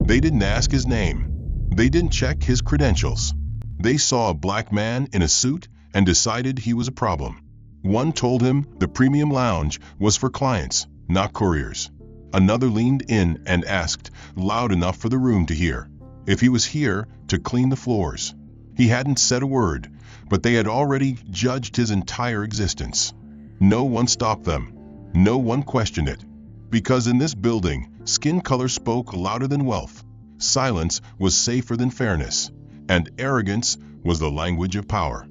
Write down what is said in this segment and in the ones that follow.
They didn't ask his name. They didn't check his credentials. They saw a black man in a suit and decided he was a problem. One told him the premium lounge was for clients, not couriers. Another leaned in and asked, loud enough for the room to hear, if he was here to clean the floors. He hadn't said a word, but they had already judged his entire existence. No one stopped them. No one questioned it. Because in this building, skin color spoke louder than wealth, silence was safer than fairness, and arrogance was the language of power.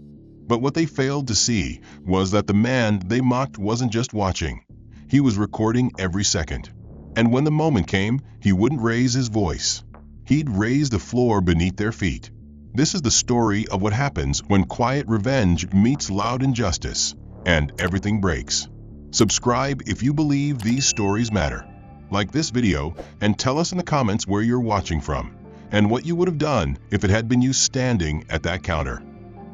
But what they failed to see was that the man they mocked wasn't just watching. He was recording every second. And when the moment came, he wouldn't raise his voice. He'd raise the floor beneath their feet. This is the story of what happens when quiet revenge meets loud injustice, and everything breaks. Subscribe if you believe these stories matter. Like this video and tell us in the comments where you're watching from, and what you would have done if it had been you standing at that counter.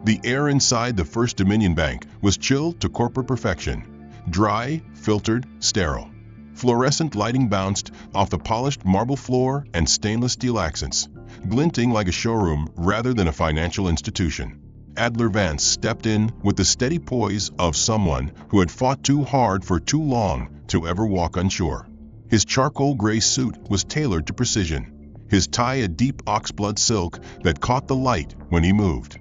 The air inside the First Dominion Bank was chilled to corporate perfection. Dry, filtered, sterile. Fluorescent lighting bounced off the polished marble floor and stainless steel accents, glinting like a showroom rather than a financial institution. Adler Vance stepped in with the steady poise of someone who had fought too hard for too long to ever walk unsure. His charcoal gray suit was tailored to precision, his tie a deep oxblood silk that caught the light when he moved.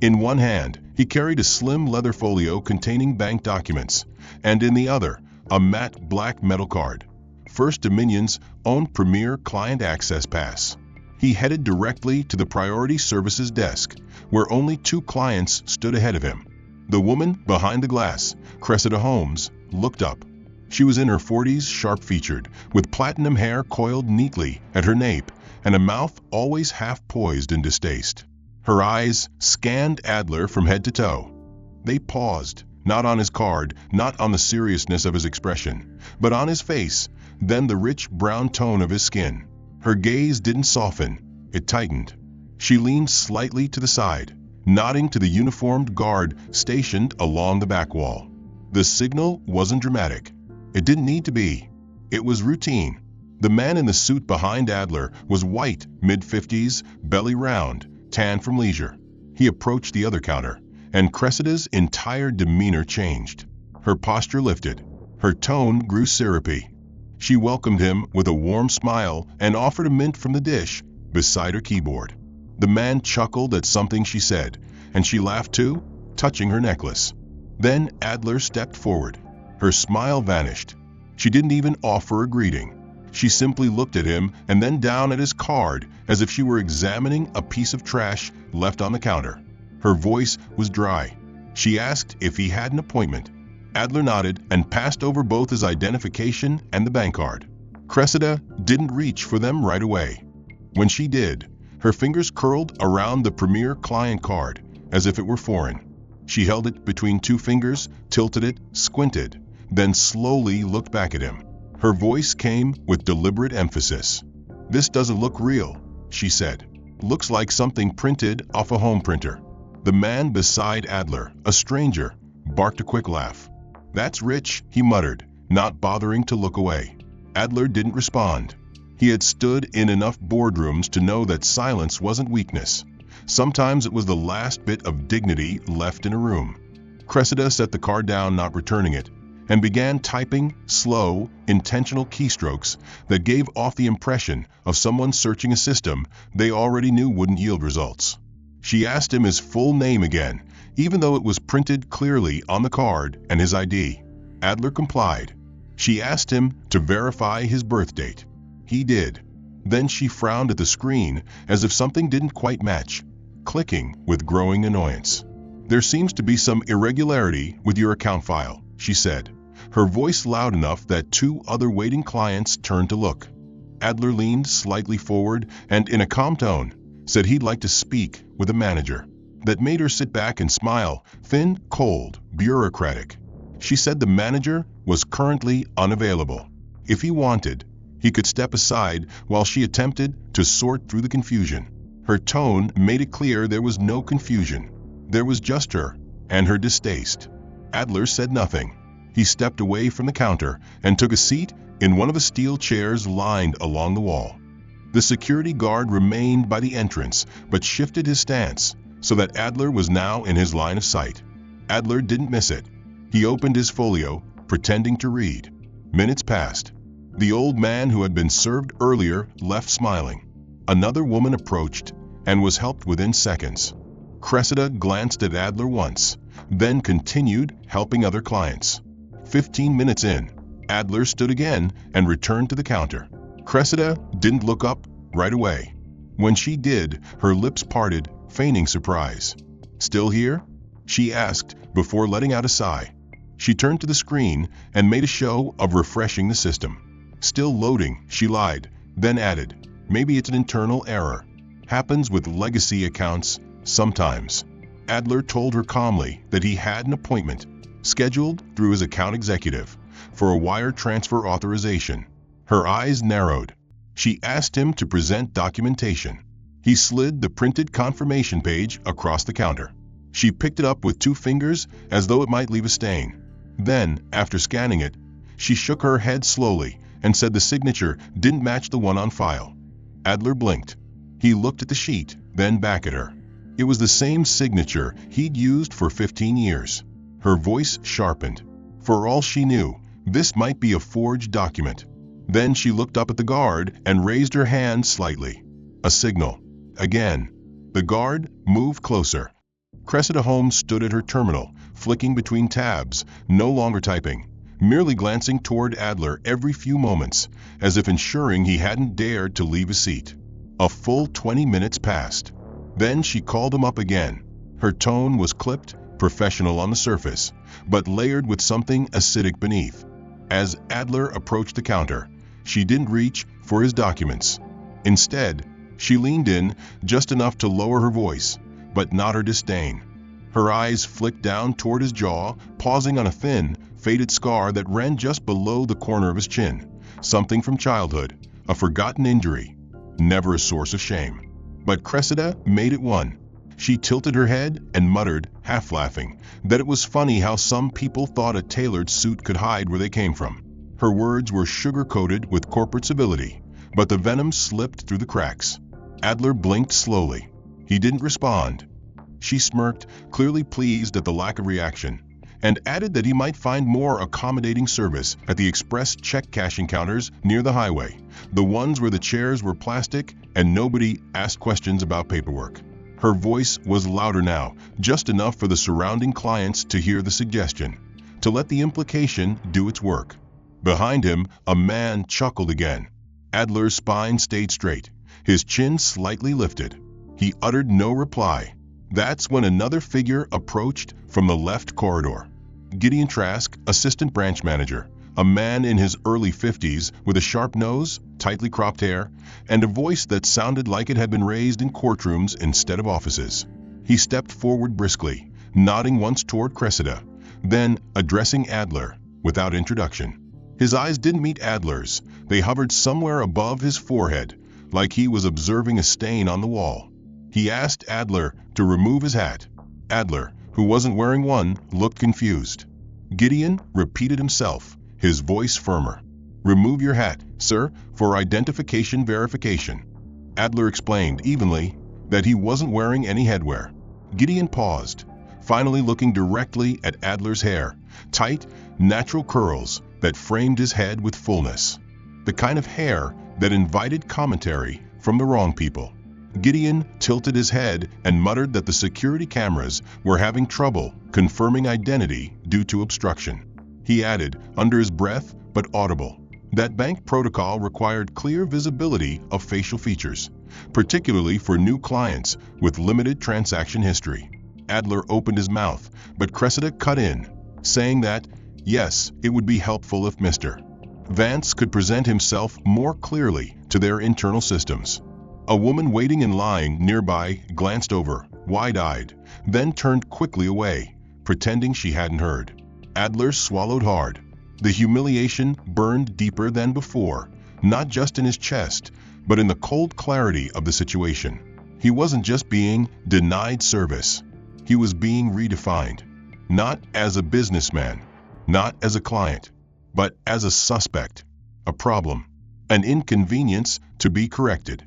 In one hand, he carried a slim leather folio containing bank documents, and in the other, a matte black metal card, First Dominion's own premier client access pass. He headed directly to the priority services desk, where only 2 clients stood ahead of him. The woman behind the glass, Cressida Holmes, looked up. She was in her 40s, sharp-featured, with platinum hair coiled neatly at her nape and a mouth always half-poised in distaste. Her eyes scanned Adler from head to toe. They paused, not on his card, not on the seriousness of his expression, but on his face, then the rich brown tone of his skin. Her gaze didn't soften, it tightened. She leaned slightly to the side, nodding to the uniformed guard stationed along the back wall. The signal wasn't dramatic. It didn't need to be. It was routine. The man in the suit behind Adler was white, mid-50s, belly round, tan from leisure. He approached the other counter, and Cressida's entire demeanor changed. Her posture lifted. Her tone grew syrupy. She welcomed him with a warm smile and offered a mint from the dish beside her keyboard. The man chuckled at something she said, and she laughed too, touching her necklace. Then Adler stepped forward. Her smile vanished. She didn't even offer a greeting. She simply looked at him and then down at his card as if she were examining a piece of trash left on the counter. Her voice was dry. She asked if he had an appointment. Adler nodded and passed over both his identification and the bank card. Cressida didn't reach for them right away. When she did, her fingers curled around the premier client card as if it were foreign. She held it between 2 fingers, tilted it, squinted, then slowly looked back at him. Her voice came with deliberate emphasis. "This doesn't look real," she said. "Looks like something printed off a home printer." The man beside Adler, a stranger, barked a quick laugh. "That's rich," he muttered, not bothering to look away. Adler didn't respond. He had stood in enough boardrooms to know that silence wasn't weakness. Sometimes it was the last bit of dignity left in a room. Cressida set the card down, not returning it, and began typing slow, intentional keystrokes that gave off the impression of someone searching a system they already knew wouldn't yield results. She asked him his full name again, even though it was printed clearly on the card and his ID. Adler complied. She asked him to verify his birth date. He did. Then she frowned at the screen as if something didn't quite match, clicking with growing annoyance. "There seems to be some irregularity with your account file," she said, her voice loud enough that 2 other waiting clients turned to look. Adler leaned slightly forward and, in a calm tone, said he'd like to speak with a manager. That made her sit back and smile, thin, cold, bureaucratic. She said the manager was currently unavailable. If he wanted, he could step aside while she attempted to sort through the confusion. Her tone made it clear there was no confusion. There was just her and her distaste. Adler said nothing. He stepped away from the counter and took a seat in one of the steel chairs lined along the wall. The security guard remained by the entrance, but shifted his stance so that Adler was now in his line of sight. Adler didn't miss it. He opened his folio, pretending to read. Minutes passed. The old man who had been served earlier left smiling. Another woman approached and was helped within seconds. Cressida glanced at Adler once, then continued helping other clients. 15 minutes in, Adler stood again and returned to the counter. Cressida didn't look up right away. When she did, her lips parted, feigning surprise. "Still here?" she asked before letting out a sigh. She turned to the screen and made a show of refreshing the system. "Still loading," she lied, then added, "Maybe it's an internal error. Happens with legacy accounts sometimes." Adler told her calmly that he had an appointment scheduled through his account executive for a wire transfer authorization. Her eyes narrowed. She asked him to present documentation. He slid the printed confirmation page across the counter. She picked it up with 2 fingers as though it might leave a stain. Then, after scanning it, she shook her head slowly and said the signature didn't match the one on file. Adler blinked. He looked at the sheet, then back at her. It was the same signature he'd used for 15 years. Her voice sharpened. For all she knew, this might be a forged document. Then she looked up at the guard and raised her hand slightly. A signal. Again. The guard moved closer. Cressida Holmes stood at her terminal, flicking between tabs, no longer typing, merely glancing toward Adler every few moments, as if ensuring he hadn't dared to leave his seat. A full 20 minutes passed. Then she called him up again. Her tone was clipped, professional on the surface, but layered with something acidic beneath. As Adler approached the counter, she didn't reach for his documents. Instead, she leaned in just enough to lower her voice, but not her disdain. Her eyes flicked down toward his jaw, pausing on a thin, faded scar that ran just below the corner of his chin. Something from childhood, a forgotten injury, never a source of shame. But Cressida made it one. She tilted her head and muttered, half laughing, that it was funny how some people thought a tailored suit could hide where they came from. Her words were sugar-coated with corporate civility, but the venom slipped through the cracks. Adler blinked slowly. He didn't respond. She smirked, clearly pleased at the lack of reaction, and added that he might find more accommodating service at the express check-cashing counters near the highway, the ones where the chairs were plastic and nobody asked questions about paperwork. Her voice was louder now, just enough for the surrounding clients to hear the suggestion, to let the implication do its work. Behind him, a man chuckled again. Adler's spine stayed straight, his chin slightly lifted. He uttered no reply. That's when another figure approached from the left corridor. Gideon Trask, assistant branch manager, a man in his early 50s with a sharp nose, tightly cropped hair, and a voice that sounded like it had been raised in courtrooms instead of offices. He stepped forward briskly, nodding once toward Cressida, then addressing Adler without introduction. His eyes didn't meet Adler's. They hovered somewhere above his forehead, like he was observing a stain on the wall. He asked Adler to remove his hat. Adler, who wasn't wearing one, looked confused. Gideon repeated himself, his voice firmer. "Remove your hat, sir, for identification verification." Adler explained evenly that he wasn't wearing any headwear. Gideon paused, finally looking directly at Adler's hair, tight, natural curls that framed his head with fullness. The kind of hair that invited commentary from the wrong people. Gideon tilted his head and muttered that the security cameras were having trouble confirming identity due to obstruction. He added, under his breath but audible, that bank protocol required clear visibility of facial features, particularly for new clients with limited transaction history. Adler opened his mouth, but Cressida cut in, saying that, yes, it would be helpful if Mr. Vance could present himself more clearly to their internal systems. A woman waiting in line nearby glanced over, wide-eyed, then turned quickly away, pretending she hadn't heard. Adler swallowed hard. The humiliation burned deeper than before, not just in his chest, but in the cold clarity of the situation. He wasn't just being denied service. He was being redefined, not as a businessman, not as a client, but as a suspect, a problem. An inconvenience to be corrected.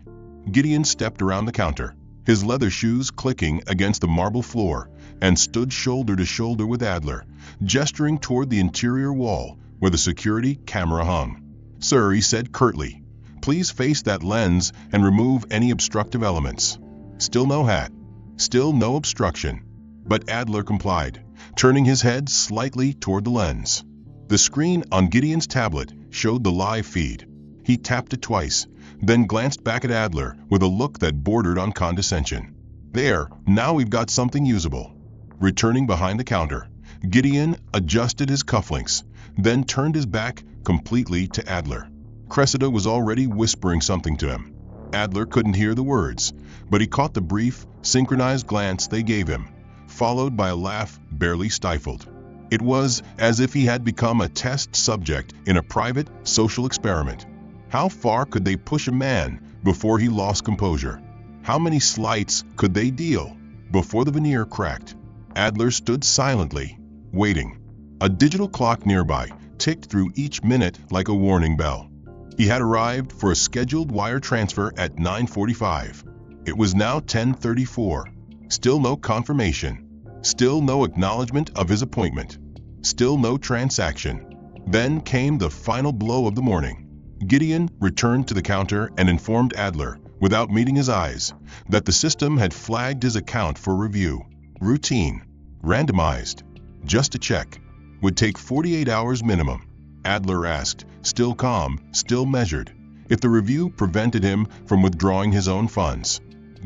Gideon stepped around the counter, his leather shoes clicking against the marble floor, and stood shoulder to shoulder with Adler, gesturing toward the interior wall where the security camera hung. "Sir," he said curtly, "please face that lens and remove any obstructive elements." Still no hat. Still no obstruction. But Adler complied, turning his head slightly toward the lens. The screen on Gideon's tablet showed the live feed. He tapped it twice, then glanced back at Adler with a look that bordered on condescension. "There, now we've got something usable." Returning behind the counter, Gideon adjusted his cufflinks, then turned his back completely to Adler. Cressida was already whispering something to him. Adler couldn't hear the words, but he caught the brief, synchronized glance they gave him, followed by a laugh barely stifled. It was as if he had become a test subject in a private social experiment. How far could they push a man before he lost composure? How many slights could they deal before the veneer cracked? Adler stood silently, waiting. A digital clock nearby ticked through each minute like a warning bell. He had arrived for a scheduled wire transfer at 9:45. It was now 10:34. Still no confirmation. Still no acknowledgement of his appointment. Still no transaction. Then came the final blow of the morning. Gideon returned to the counter and informed Adler, without meeting his eyes, that the system had flagged his account for review. Routine. Randomized. Just a check. Would take 48 hours minimum. Adler asked, still calm, still measured, if the review prevented him from withdrawing his own funds.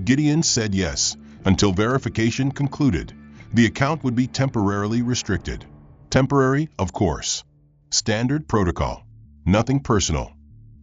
Gideon said yes, until verification concluded. The account would be temporarily restricted. Temporary, of course. Standard protocol. Nothing personal.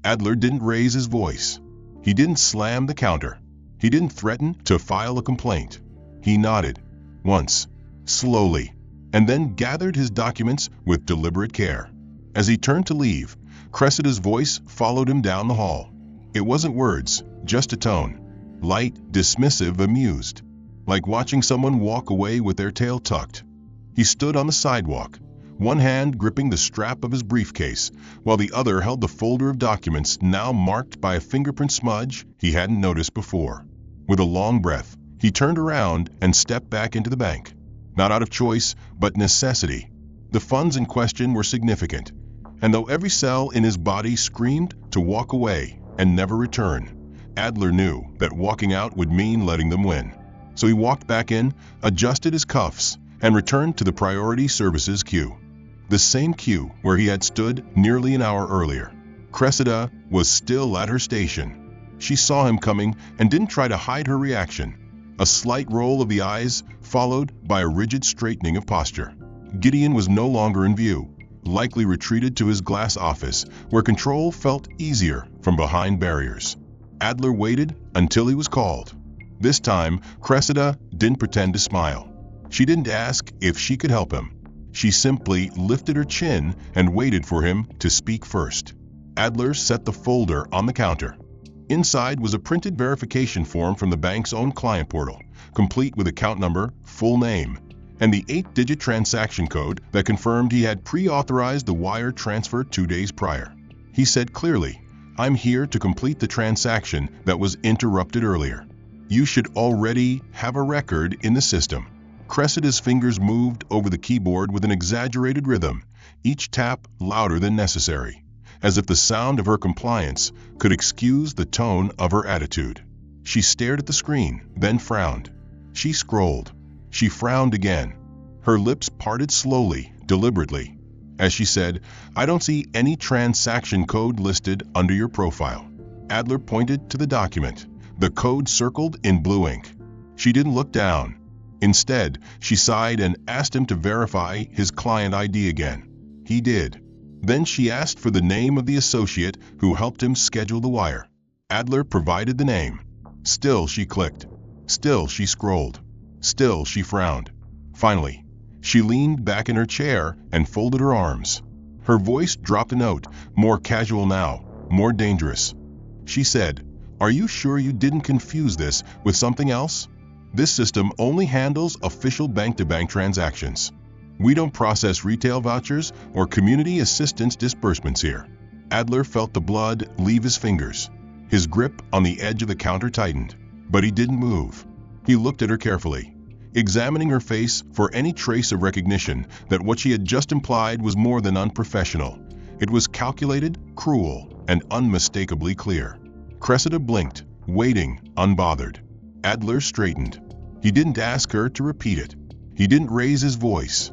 Adler didn't raise his voice. He didn't slam the counter. He didn't threaten to file a complaint. He nodded, once, slowly, and then gathered his documents with deliberate care. As he turned to leave, Cressida's voice followed him down the hall. It wasn't words, just a tone. Light, dismissive, amused. Like watching someone walk away with their tail tucked. He stood on the sidewalk, one hand gripping the strap of his briefcase, while the other held the folder of documents now marked by a fingerprint smudge he hadn't noticed before. With a long breath, he turned around and stepped back into the bank. Not out of choice, but necessity. The funds in question were significant, and though every cell in his body screamed to walk away and never return, Adler knew that walking out would mean letting them win. So he walked back in, adjusted his cuffs, and returned to the priority services queue. The same queue where he had stood nearly an hour earlier. Cressida was still at her station. She saw him coming and didn't try to hide her reaction. A slight roll of the eyes, followed by a rigid straightening of posture. Gideon was no longer in view, likely retreated to his glass office, where control felt easier from behind barriers. Adler waited until he was called. This time, Cressida didn't pretend to smile. She didn't ask if she could help him. She simply lifted her chin and waited for him to speak first. Adler set the folder on the counter. Inside was a printed verification form from the bank's own client portal, complete with account number, full name, and the 8-digit transaction code that confirmed he had pre-authorized the wire transfer 2 days prior. He said clearly, "I'm here to complete the transaction that was interrupted earlier. You should already have a record in the system." Cressida's fingers moved over the keyboard with an exaggerated rhythm, each tap louder than necessary, as if the sound of her compliance could excuse the tone of her attitude. She stared at the screen, then frowned. She scrolled. She frowned again. Her lips parted slowly, deliberately, as she said, "I don't see any transaction code listed under your profile." Adler pointed to the document, the code circled in blue ink. She didn't look down. Instead, she sighed and asked him to verify his client ID again. He did. Then she asked for the name of the associate who helped him schedule the wire. Adler provided the name. Still she clicked. Still she scrolled. Still she frowned. Finally, she leaned back in her chair and folded her arms. Her voice dropped a note, more casual now, more dangerous. She said, "Are you sure you didn't confuse this with something else? This system only handles official bank-to-bank transactions. We don't process retail vouchers or community assistance disbursements here." Adler felt the blood leave his fingers. His grip on the edge of the counter tightened, but he didn't move. He looked at her carefully, examining her face for any trace of recognition that what she had just implied was more than unprofessional. It was calculated, cruel, and unmistakably clear. Cressida blinked, waiting, unbothered. Adler straightened. He didn't ask her to repeat it. He didn't raise his voice.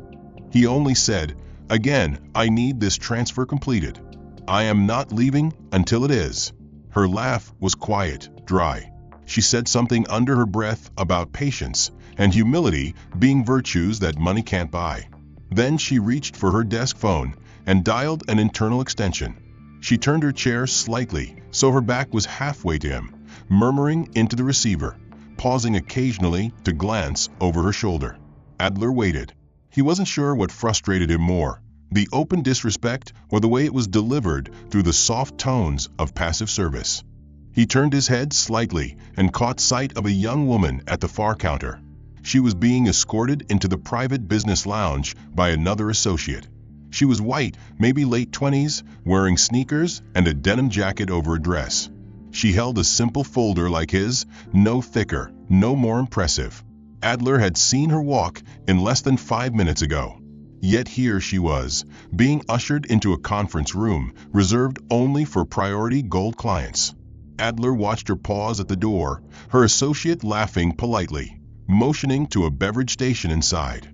He only said, "Again, I need this transfer completed. I am not leaving until it is." Her laugh was quiet, dry. She said something under her breath about patience and humility being virtues that money can't buy. Then she reached for her desk phone and dialed an internal extension. She turned her chair slightly so her back was halfway to him, murmuring into the receiver, pausing occasionally to glance over her shoulder. Adler waited. He wasn't sure what frustrated him more, the open disrespect or the way it was delivered through the soft tones of passive service. He turned his head slightly and caught sight of a young woman at the far counter. She was being escorted into the private business lounge by another associate. She was white, maybe late 20s, wearing sneakers and a denim jacket over a dress. She held a simple folder like his, no thicker, no more impressive. Adler had seen her walk in less than 5 minutes ago. Yet here she was, being ushered into a conference room reserved only for priority gold clients. Adler watched her pause at the door, her associate laughing politely, motioning to a beverage station inside.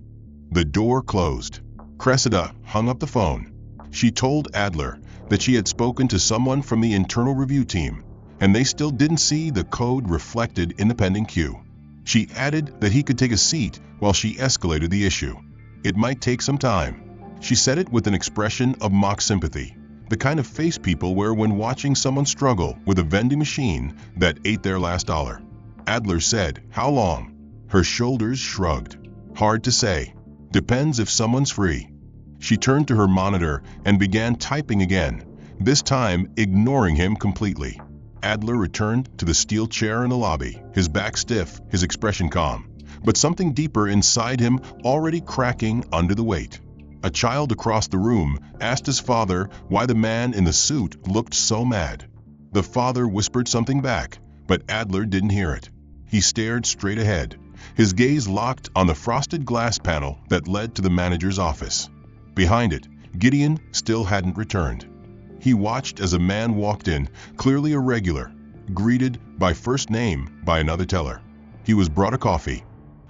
The door closed. Cressida hung up the phone. She told Adler that she had spoken to someone from the internal review team, and they still didn't see the code reflected in the pending queue. She added that he could take a seat while she escalated the issue. It might take some time. She said it with an expression of mock sympathy, the kind of face people wear when watching someone struggle with a vending machine that ate their last dollar. Adler said, "How long?" Her shoulders shrugged. "Hard to say. Depends if someone's free." She turned to her monitor and began typing again, this time ignoring him completely. Adler returned to the steel chair in the lobby, his back stiff, his expression calm, but something deeper inside him already cracking under the weight. A child across the room asked his father why the man in the suit looked so mad. The father whispered something back, but Adler didn't hear it. He stared straight ahead, his gaze locked on the frosted glass panel that led to the manager's office. Behind it, Gideon still hadn't returned. He watched as a man walked in, clearly a regular, greeted by first name by another teller. He was brought a coffee.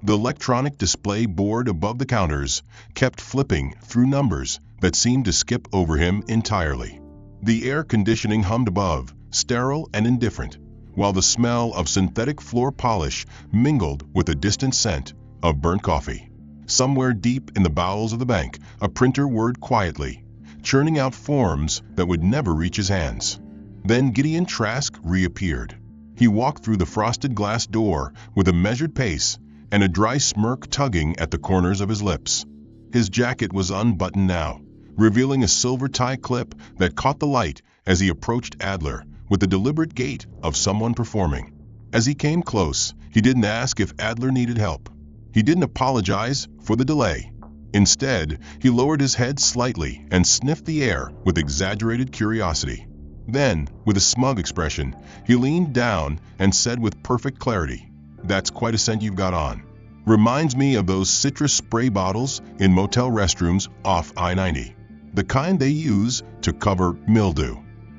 The electronic display board above the counters kept flipping through numbers that seemed to skip over him entirely. The air conditioning hummed above, sterile and indifferent, while the smell of synthetic floor polish mingled with the distant scent of burnt coffee. Somewhere deep in the bowels of the bank, a printer whirred quietly, churning out forms that would never reach his hands. Then Gideon Trask reappeared. He walked through the frosted glass door with a measured pace and a dry smirk tugging at the corners of his lips. His jacket was unbuttoned now, revealing a silver tie clip that caught the light as he approached Adler with the deliberate gait of someone performing. As he came close, he didn't ask if Adler needed help. He didn't apologize for the delay. Instead, he lowered his head slightly and sniffed the air with exaggerated curiosity. Then, with a smug expression, he leaned down and said with perfect clarity, "That's quite a scent you've got on. Reminds me of those citrus spray bottles in motel restrooms off I-90. The kind they use to cover mildew."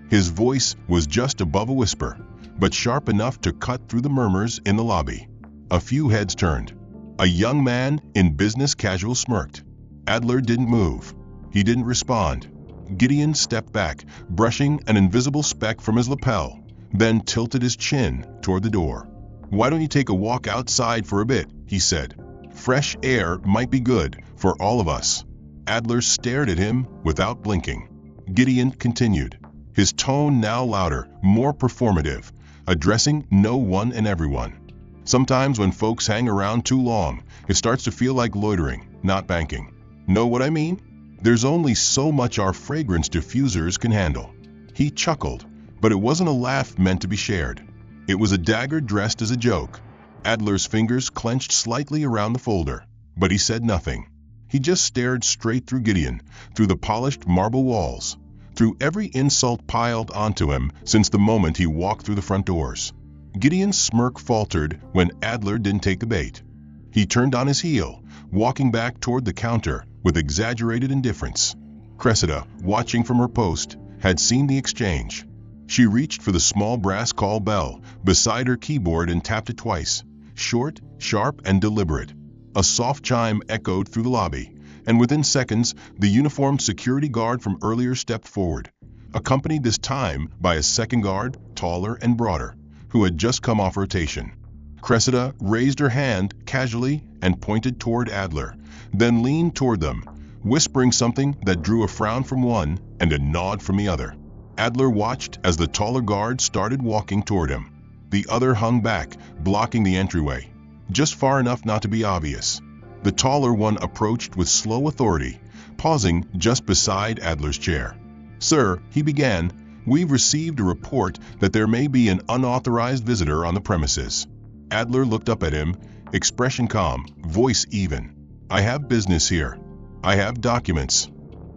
His voice was just above a whisper, but sharp enough to cut through the murmurs in the lobby. A few heads turned. A young man in business casual smirked. Adler didn't move. He didn't respond. Gideon stepped back, brushing an invisible speck from his lapel, then tilted his chin toward the door. "Why don't you take a walk outside for a bit?" he said. "Fresh air might be good for all of us." Adler stared at him without blinking. Gideon continued, his tone now louder, more performative, addressing no one and everyone. "Sometimes when folks hang around too long, it starts to feel like loitering, not banking. Know what I mean? There's only so much our fragrance diffusers can handle." He chuckled, but it wasn't a laugh meant to be shared. It was a dagger dressed as a joke. Adler's fingers clenched slightly around the folder, but he said nothing. He just stared straight through Gideon, through the polished marble walls, through every insult piled onto him since the moment he walked through the front doors. Gideon's smirk faltered when Adler didn't take the bait. He turned on his heel, walking back toward the counter with exaggerated indifference. Cressida, watching from her post, had seen the exchange. She reached for the small brass call bell beside her keyboard and tapped it twice, short, sharp, and deliberate. A soft chime echoed through the lobby, and within seconds, the uniformed security guard from earlier stepped forward, accompanied this time by a second guard, taller and broader, who had just come off rotation. Cressida raised her hand casually and pointed toward Adler, then leaned toward them, whispering something that drew a frown from one and a nod from the other. Adler watched as the taller guard started walking toward him. The other hung back, blocking the entryway, just far enough not to be obvious. The taller one approached with slow authority, pausing just beside Adler's chair. "Sir," he began, "we've received a report that there may be an unauthorized visitor on the premises." Adler looked up at him, expression calm, voice even. "I have business here. I have documents.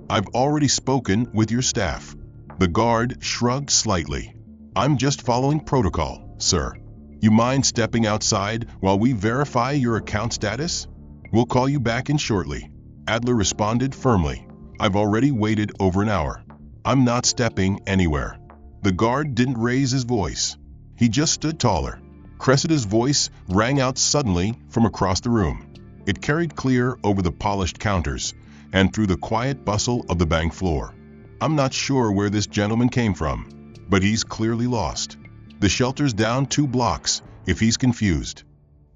I've already spoken with your staff." The guard shrugged slightly. "I'm just following protocol, sir. You mind stepping outside while we verify your account status? We'll call you back in shortly." Adler responded firmly. "I've already waited over an hour. I'm not stepping anywhere." The guard didn't raise his voice. He just stood taller. Cressida's voice rang out suddenly from across the room. It carried clear over the polished counters and through the quiet bustle of the bank floor. "I'm not sure where this gentleman came from, but he's clearly lost. The shelter's down 2 blocks, if he's confused."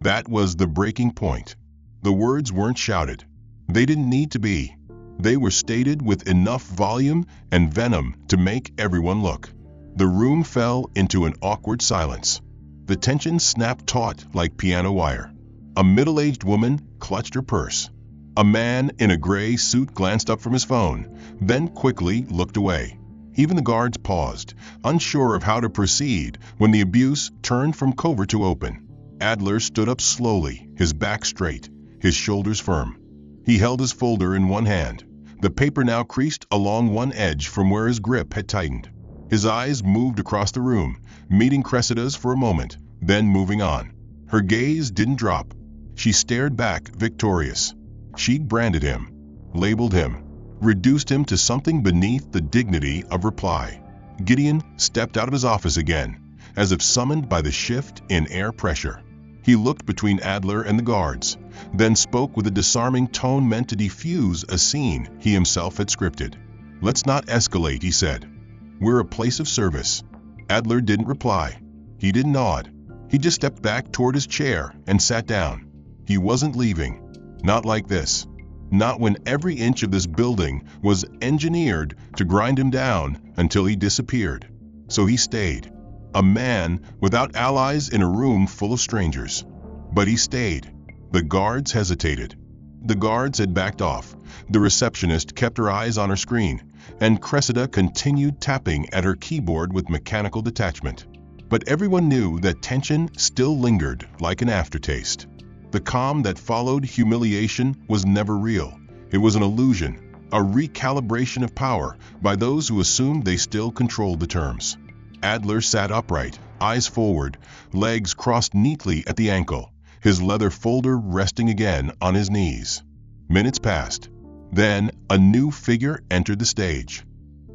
That was the breaking point. The words weren't shouted. They didn't need to be. They were stated with enough volume and venom to make everyone look. The room fell into an awkward silence. The tension snapped taut like piano wire. A middle-aged woman clutched her purse. A man in a gray suit glanced up from his phone, then quickly looked away. Even the guards paused, unsure of how to proceed when the abuse turned from covert to open. Adler stood up slowly, his back straight, his shoulders firm. He held his folder in one hand, the paper now creased along one edge from where his grip had tightened. His eyes moved across the room, meeting Cressida's for a moment, then moving on. Her gaze didn't drop. She stared back, victorious. She'd branded him, labeled him, reduced him to something beneath the dignity of reply. Gideon stepped out of his office again, as if summoned by the shift in air pressure. He looked between Adler and the guards, then spoke with a disarming tone meant to defuse a scene he himself had scripted. "Let's not escalate," he said. "We're a place of service." Adler didn't reply. He didn't nod. He just stepped back toward his chair and sat down. He wasn't leaving. Not like this. Not when every inch of this building was engineered to grind him down until he disappeared. So he stayed. A man without allies in a room full of strangers. But he stayed. The guards hesitated. The guards had backed off. The receptionist kept her eyes on her screen, and Cressida continued tapping at her keyboard with mechanical detachment. But everyone knew that tension still lingered like an aftertaste. The calm that followed humiliation was never real. It was an illusion, a recalibration of power by those who assumed they still controlled the terms. Adler sat upright, eyes forward, legs crossed neatly at the ankle, his leather folder resting again on his knees. Minutes passed. Then a new figure entered the stage.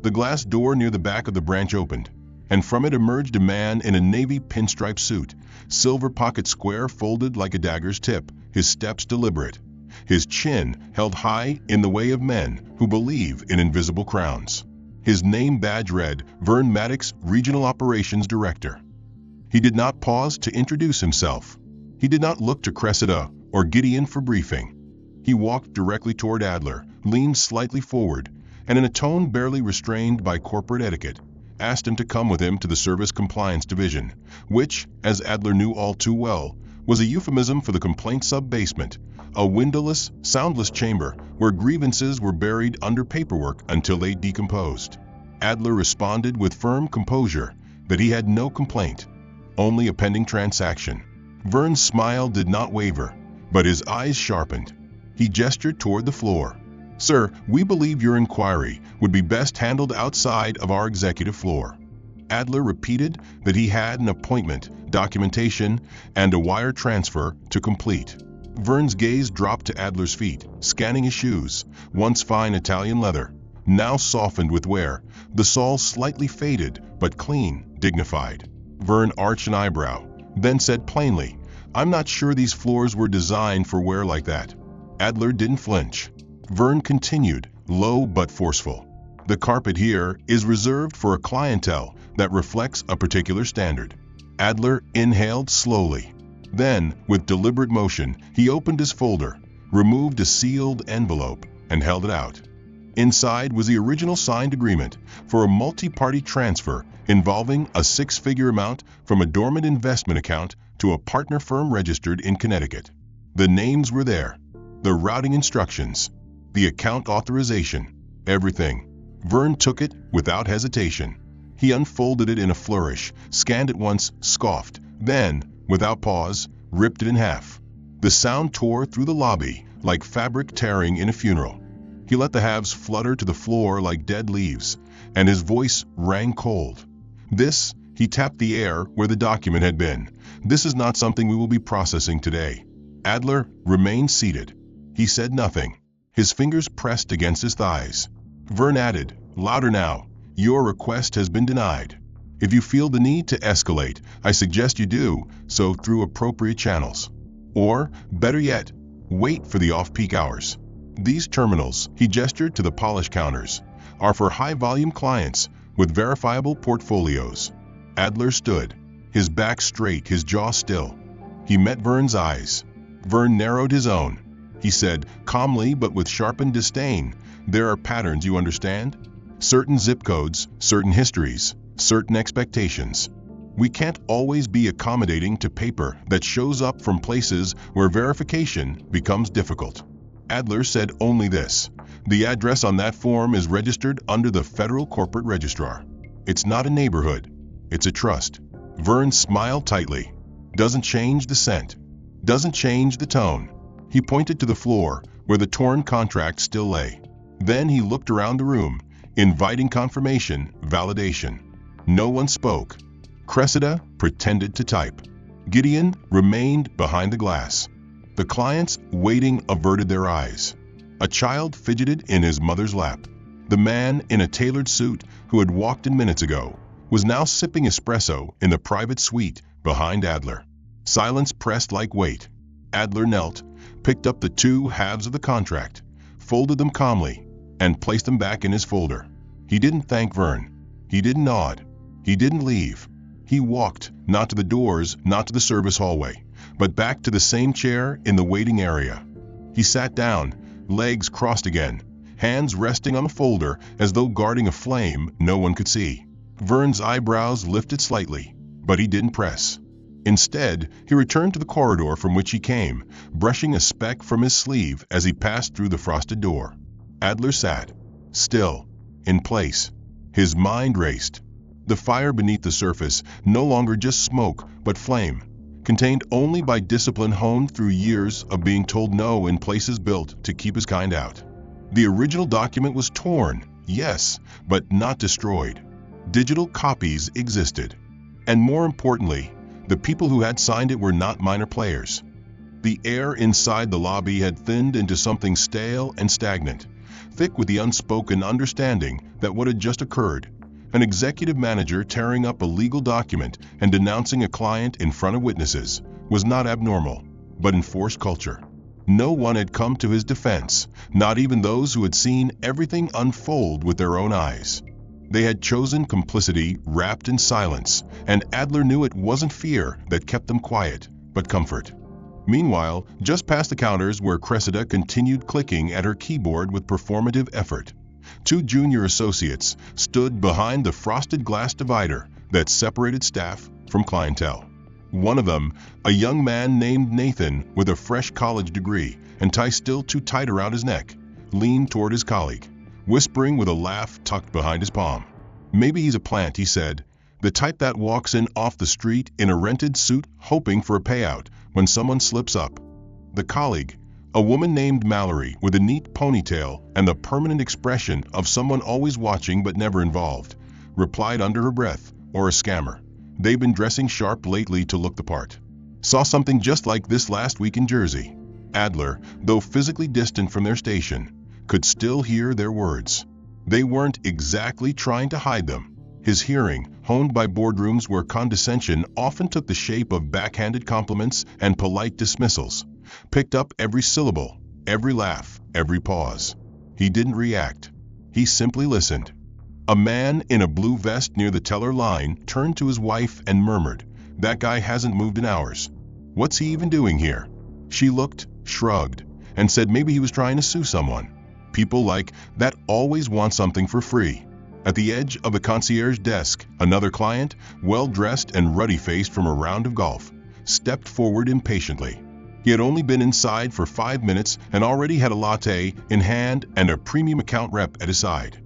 The glass door near the back of the branch opened, and from it emerged a man in a navy pinstripe suit, silver pocket square folded like a dagger's tip, his steps deliberate, his chin held high in the way of men who believe in invisible crowns. His name badge read, Vern Maddox, Regional Operations Director. He did not pause to introduce himself. He did not look to Cressida or Gideon for briefing. He walked directly toward Adler, leaned slightly forward, and in a tone barely restrained by corporate etiquette, asked him to come with him to the Service Compliance Division, which, as Adler knew all too well, was a euphemism for the complaint sub-basement, a windowless, soundless chamber where grievances were buried under paperwork until they decomposed. Adler responded with firm composure that he had no complaint, only a pending transaction. Vern's smile did not waver, but his eyes sharpened. He gestured toward the floor. "Sir, we believe your inquiry would be best handled outside of our executive floor." Adler repeated that he had an appointment, documentation, and a wire transfer to complete. Vern's gaze dropped to Adler's feet, scanning his shoes, once fine Italian leather, now softened with wear, the soles slightly faded, but clean, dignified. Vern arched an eyebrow, then said plainly, "I'm not sure these floors were designed for wear like that." Adler didn't flinch. Vern continued, low but forceful. "The carpet here is reserved for a clientele that reflects a particular standard." Adler inhaled slowly. Then, with deliberate motion, he opened his folder, removed a sealed envelope, and held it out. Inside was the original signed agreement for a multi-party transfer involving a six-figure amount from a dormant investment account to a partner firm registered in Connecticut. The names were there, the routing instructions, the account authorization, everything. Vern took it without hesitation. He unfolded it in a flourish, scanned it once, scoffed, then, without pause, ripped it in half. The sound tore through the lobby like fabric tearing in a funeral. He let the halves flutter to the floor like dead leaves, and his voice rang cold. "This," he tapped the air where the document had been, "this is not something we will be processing today." Adler remained seated. He said nothing. His fingers pressed against his thighs. Vern added, louder now, "Your request has been denied. If you feel the need to escalate, I suggest you do so through appropriate channels. Or, better yet, wait for the off-peak hours. These terminals," he gestured to the polished counters, "are for high-volume clients with verifiable portfolios." Adler stood, his back straight, his jaw still. He met Vern's eyes. Vern narrowed his own. He said, calmly but with sharpened disdain, "There are patterns, you understand? Certain zip codes, certain histories, certain expectations. We can't always be accommodating to paper that shows up from places where verification becomes difficult." Adler said only this, "The address on that form is registered under the Federal Corporate Registrar. It's not a neighborhood, it's a trust." Vern smiled tightly. "Doesn't change the scent. Doesn't change the tone." He pointed to the floor, where the torn contract still lay. Then he looked around the room, inviting confirmation, validation. No one spoke. Cressida pretended to type. Gideon remained behind the glass. The clients, waiting, averted their eyes. A child fidgeted in his mother's lap. The man in a tailored suit who had walked in minutes ago was now sipping espresso in the private suite behind Adler. Silence pressed like weight. Adler knelt, picked up the two halves of the contract, folded them calmly, and placed them back in his folder. He didn't thank Vern. He didn't nod. He didn't leave. He walked, not to the doors, not to the service hallway, but back to the same chair in the waiting area. He sat down, legs crossed again, hands resting on the folder as though guarding a flame no one could see. Vern's eyebrows lifted slightly, but he didn't press. Instead, he returned to the corridor from which he came, brushing a speck from his sleeve as he passed through the frosted door. Adler sat, still, in place. His mind raced. The fire beneath the surface, no longer just smoke, but flame, contained only by discipline honed through years of being told no in places built to keep his kind out. The original document was torn, yes, but not destroyed. Digital copies existed. And more importantly, the people who had signed it were not minor players. The air inside the lobby had thinned into something stale and stagnant, thick with the unspoken understanding that what had just occurred, an executive manager tearing up a legal document and denouncing a client in front of witnesses, was not abnormal, but enforced culture. No one had come to his defense, not even those who had seen everything unfold with their own eyes. They had chosen complicity wrapped in silence, and Adler knew it wasn't fear that kept them quiet, but comfort. Meanwhile, just past the counters where Cressida continued clicking at her keyboard with performative effort, two junior associates stood behind the frosted glass divider that separated staff from clientele. One of them, a young man named Nathan with a fresh college degree and tie still too tight around his neck, leaned toward his colleague, whispering with a laugh tucked behind his palm. "Maybe he's a plant," he said, "the type that walks in off the street in a rented suit hoping for a payout when someone slips up." The colleague, A woman named Mallory with a neat ponytail and the permanent expression of someone always watching but never involved, replied under her breath, "Or a scammer. They've been dressing sharp lately to look the part. Saw something just like this last week in Jersey." Adler, though physically distant from their station, could still hear their words. They weren't exactly trying to hide them. His hearing, honed by boardrooms where condescension often took the shape of backhanded compliments and polite dismissals, picked up every syllable, every laugh, every pause. He didn't react. He simply listened. A man in a blue vest near the teller line turned to his wife and murmured, "That guy hasn't moved in hours. What's he even doing here?" She looked, shrugged, and said maybe he was trying to sue someone. People like that always want something for free. At the edge of the concierge desk, another client, well-dressed and ruddy-faced from a round of golf, stepped forward impatiently. He had only been inside for 5 minutes and already had a latte in hand and a premium account rep at his side.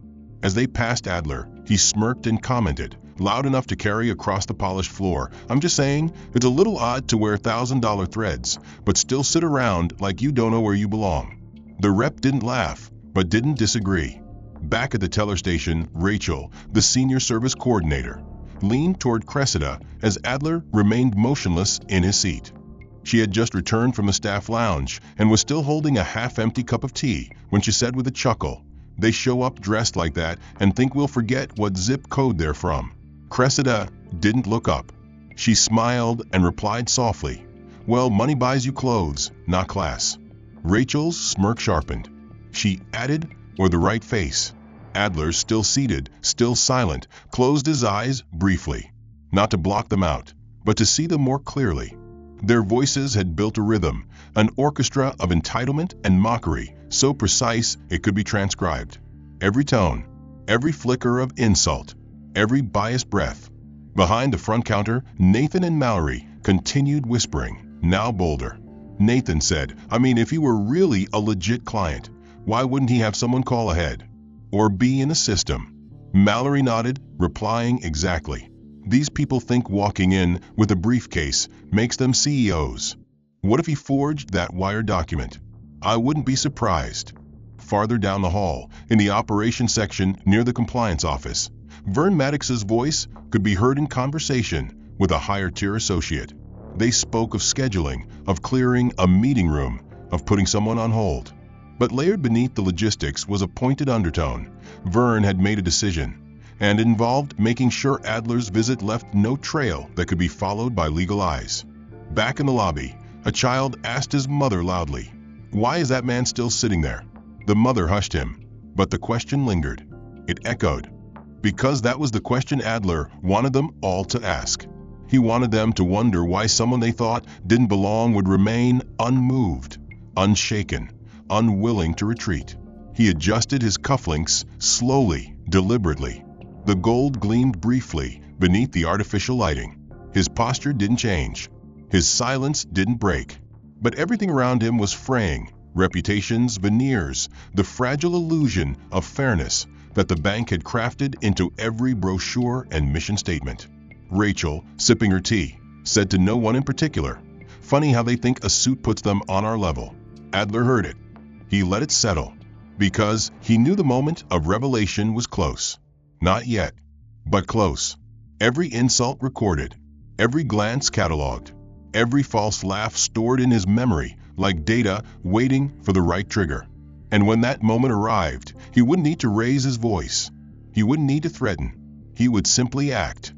As they passed Adler, he smirked and commented, loud enough to carry across the polished floor, "I'm just saying, it's a little odd to wear $1,000 threads, but still sit around like you don't know where you belong." The rep didn't laugh, but didn't disagree. Back at the teller station, Rachel, the senior service coordinator, leaned toward Cressida as Adler remained motionless in his seat. She had just returned from the staff lounge and was still holding a half-empty cup of tea when she said with a chuckle, "They show up dressed like that and think we'll forget what zip code they're from." Cressida didn't look up. She smiled and replied softly, "Well, money buys you clothes, not class." Rachel's smirk sharpened. She added, "Or the right face." Adler, still seated, still silent, closed his eyes briefly, not to block them out, but to see them more clearly. Their voices had built a rhythm, an orchestra of entitlement and mockery, so precise it could be transcribed. Every tone, every flicker of insult, every biased breath. Behind the front counter, Nathan and Mallory continued whispering, now bolder. Nathan said, "I mean, if he were really a legit client, why wouldn't he have someone call ahead? Or be in the system?" Mallory nodded, replying exactly. "These people think walking in with a briefcase makes them CEOs. What if he forged that wire document? I wouldn't be surprised." Farther down the hall, in the operations section near the compliance office, Vern Maddox's voice could be heard in conversation with a higher-tier associate. They spoke of scheduling, of clearing a meeting room, of putting someone on hold. But layered beneath the logistics was a pointed undertone. Vern had made a decision, and it involved making sure Adler's visit left no trail that could be followed by legal eyes. Back in the lobby, a child asked his mother loudly, "Why is that man still sitting there?" The mother hushed him, but the question lingered. It echoed. Because that was the question Adler wanted them all to ask. He wanted them to wonder why someone they thought didn't belong would remain unmoved, unshaken, unwilling to retreat. He adjusted his cufflinks slowly, deliberately. The gold gleamed briefly beneath the artificial lighting. His posture didn't change. His silence didn't break. But everything around him was fraying, reputations, veneers, the fragile illusion of fairness that the bank had crafted into every brochure and mission statement. Rachel, sipping her tea, said to no one in particular, "Funny how they think a suit puts them on our level." Adler heard it. He let it settle, because he knew the moment of revelation was close. Not yet, but close. Every insult recorded, every glance cataloged, every false laugh stored in his memory like data waiting for the right trigger. And when that moment arrived, he wouldn't need to raise his voice. He wouldn't need to threaten. He would simply act.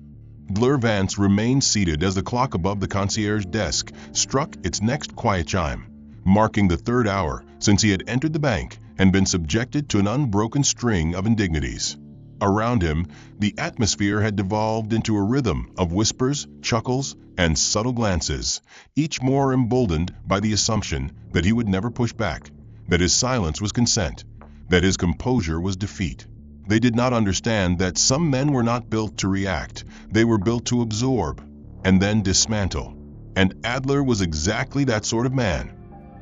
Blur Vance remained seated as the clock above the concierge desk struck its next quiet chime, marking the 3rd hour since he had entered the bank and been subjected to an unbroken string of indignities. Around him, the atmosphere had devolved into a rhythm of whispers, chuckles, and subtle glances, each more emboldened by the assumption that he would never push back, that his silence was consent, that his composure was defeat. They did not understand that some men were not built to react, they were built to absorb, and then dismantle. And Adler was exactly that sort of man.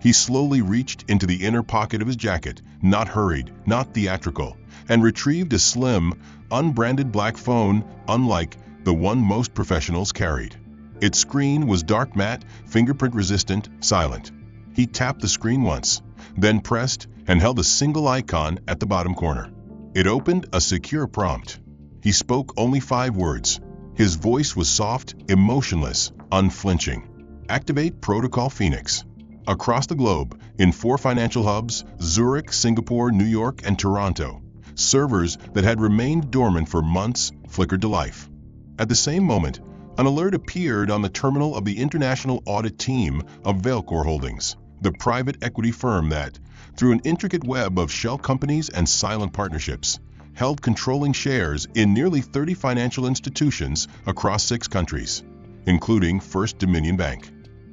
He slowly reached into the inner pocket of his jacket, not hurried, not theatrical, and retrieved a slim, unbranded black phone unlike the one most professionals carried. Its screen was dark matte, fingerprint-resistant, silent. He tapped the screen once, then pressed and held a single icon at the bottom corner. It opened a secure prompt. He spoke only 5 words. His voice was soft, emotionless, unflinching. Activate Protocol Phoenix. Across the globe, in 4 financial hubs, Zurich, Singapore, New York, and Toronto, servers that had remained dormant for months flickered to life. At the same moment, an alert appeared on the terminal of the international audit team of Valcor Holdings, the private equity firm that, through an intricate web of shell companies and silent partnerships, held controlling shares in nearly 30 financial institutions across 6 countries, including First Dominion Bank.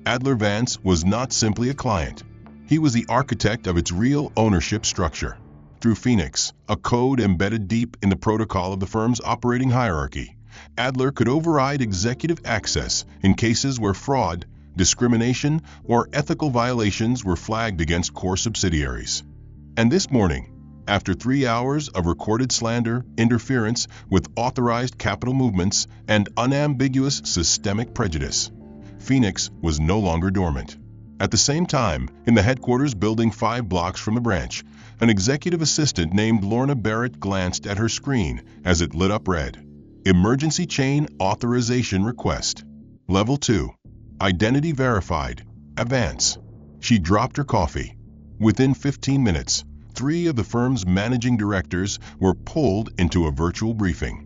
Adler Vance was not simply a client. He was the architect of its real ownership structure. Through Phoenix, a code embedded deep in the protocol of the firm's operating hierarchy, Adler could override executive access in cases where fraud, discrimination, or ethical violations were flagged against core subsidiaries. And this morning, after 3 hours of recorded slander, interference with authorized capital movements, and unambiguous systemic prejudice, Phoenix was no longer dormant. At the same time, in the headquarters building 5 blocks from the branch, an executive assistant named Lorna Barrett glanced at her screen as it lit up red. Emergency Chain Authorization Request. Level 2. Identity Verified. Advance. She dropped her coffee. Within 15 minutes, 3 of the firm's managing directors were pulled into a virtual briefing.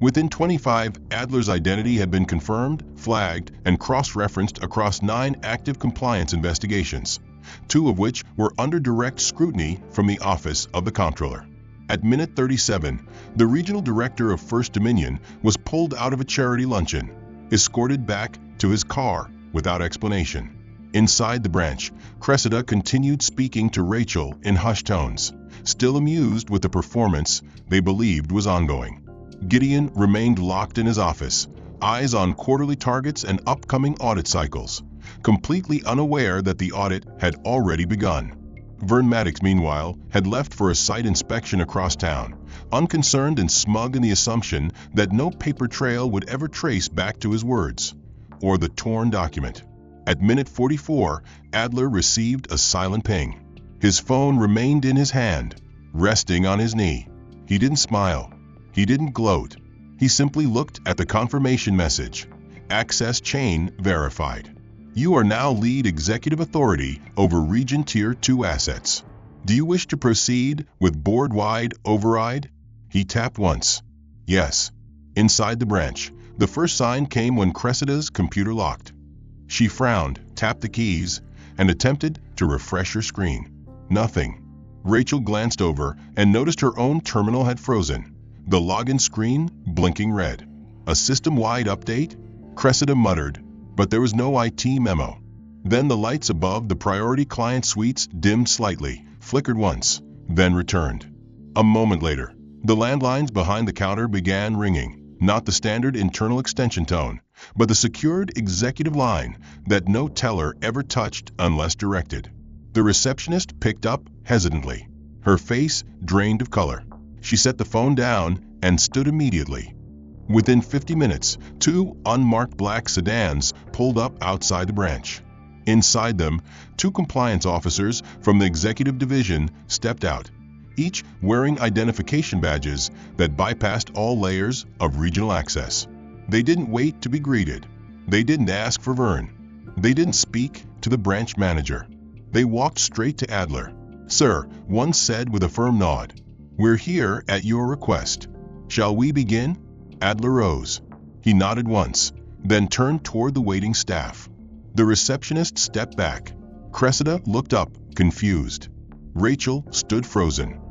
Within 25, Adler's identity had been confirmed, flagged, and cross-referenced across 9 active compliance investigations, 2 of which were under direct scrutiny from the Office of the Comptroller. At minute 37, the regional director of First Dominion was pulled out of a charity luncheon, escorted back to his car without explanation. Inside the branch, Cressida continued speaking to Rachel in hushed tones, still amused with the performance they believed was ongoing. Gideon remained locked in his office, eyes on quarterly targets and upcoming audit cycles, completely unaware that the audit had already begun. Vern Maddox, meanwhile, had left for a site inspection across town, unconcerned and smug in the assumption that no paper trail would ever trace back to his words, or the torn document. At minute 44, Adler received a silent ping. His phone remained in his hand, resting on his knee. He didn't smile. He didn't gloat. He simply looked at the confirmation message. Access Chain Verified. You are now lead executive authority over Region Tier 2 assets. Do you wish to proceed with board-wide override? He tapped once. Yes. Inside the branch, the first sign came when Cressida's computer locked. She frowned, tapped the keys, and attempted to refresh her screen. Nothing. Rachel glanced over and noticed her own terminal had frozen, the login screen blinking red. A system-wide update? Cressida muttered, but there was no IT memo. Then the lights above the priority client suites dimmed slightly, flickered once, then returned. A moment later, the landlines behind the counter began ringing, not the standard internal extension tone, but the secured executive line that no teller ever touched unless directed. The receptionist picked up hesitantly, her face drained of color. She set the phone down and stood immediately. Within 50 minutes, 2 unmarked black sedans pulled up outside the branch. Inside them, 2 compliance officers from the executive division stepped out, each wearing identification badges that bypassed all layers of regional access. They didn't wait to be greeted. They didn't ask for Vern. They didn't speak to the branch manager. They walked straight to Adler. "Sir," one said with a firm nod, "we're here at your request. Shall we begin?" Adler rose. He nodded once, then turned toward the waiting staff. The receptionist stepped back. Cressida looked up, confused. Rachel stood frozen.